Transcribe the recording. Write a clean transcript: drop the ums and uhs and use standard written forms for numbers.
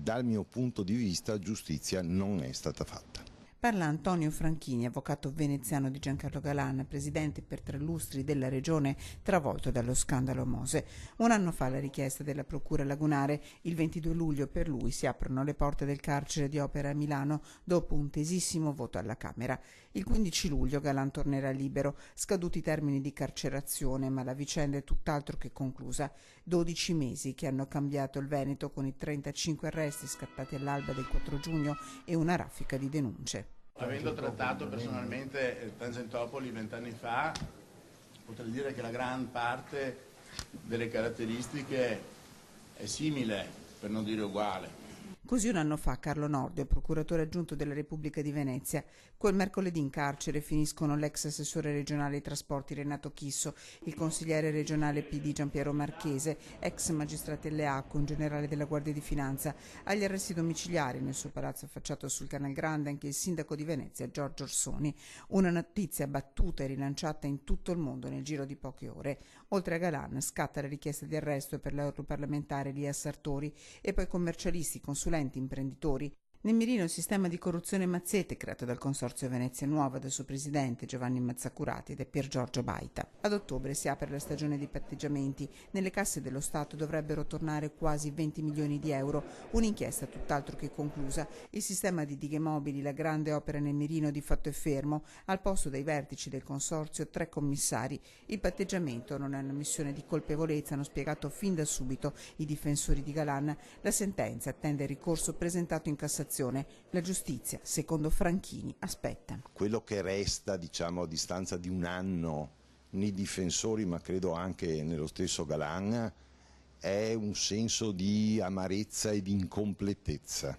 dal mio punto di vista giustizia non è stata fatta. Parla Antonio Franchini, avvocato veneziano di Giancarlo Galan, presidente per 3 lustri della regione travolto dallo scandalo Mose. Un anno fa la richiesta della procura lagunare, il 22 luglio per lui si aprono le porte del carcere di Opera a Milano dopo un tesissimo voto alla Camera. Il 15 luglio Galan tornerà libero, scaduti i termini di carcerazione, ma la vicenda è tutt'altro che conclusa. 12 mesi che hanno cambiato il Veneto con i 35 arresti scattati all'alba del 4 giugno e una raffica di denunce. Avendo trattato personalmente Tangentopoli 20 anni fa, potrei dire che la gran parte delle caratteristiche è simile, per non dire uguale. Così un anno fa Carlo Nordio, procuratore aggiunto della Repubblica di Venezia. Quel mercoledì in carcere finiscono l'ex assessore regionale ai trasporti Renato Chisso, il consigliere regionale PD Giampiero Marchese, ex magistrato LEACO, un generale della Guardia di Finanza. Agli arresti domiciliari nel suo palazzo affacciato sul Canal Grande anche il sindaco di Venezia Giorgio Orsoni. Una notizia battuta e rilanciata in tutto il mondo nel giro di poche ore. Oltre a Galan scatta la richiesta di arresto per l'europarlamentare Lia Sartori e poi commercialisti, consulenti, imprenditori. Nel mirino il sistema di corruzione Mazzete creato dal Consorzio Venezia Nuova dal suo presidente Giovanni Mazzacurati e da Pier Giorgio Baita. Ad ottobre si apre la stagione dei patteggiamenti. Nelle casse dello Stato dovrebbero tornare quasi 20 milioni di euro. Un'inchiesta tutt'altro che conclusa. Il sistema di dighe mobili, la grande opera nel mirino, di fatto è fermo. Al posto dei vertici del Consorzio 3 commissari. Il patteggiamento non è una missione di colpevolezza, hanno spiegato fin da subito i difensori di Galan. La sentenza attende il ricorso presentato in Cassazione. La giustizia, secondo Franchini, aspetta. Quello che resta, a distanza di un anno nei difensori, ma credo anche nello stesso Galan, è un senso di amarezza e di incompletezza.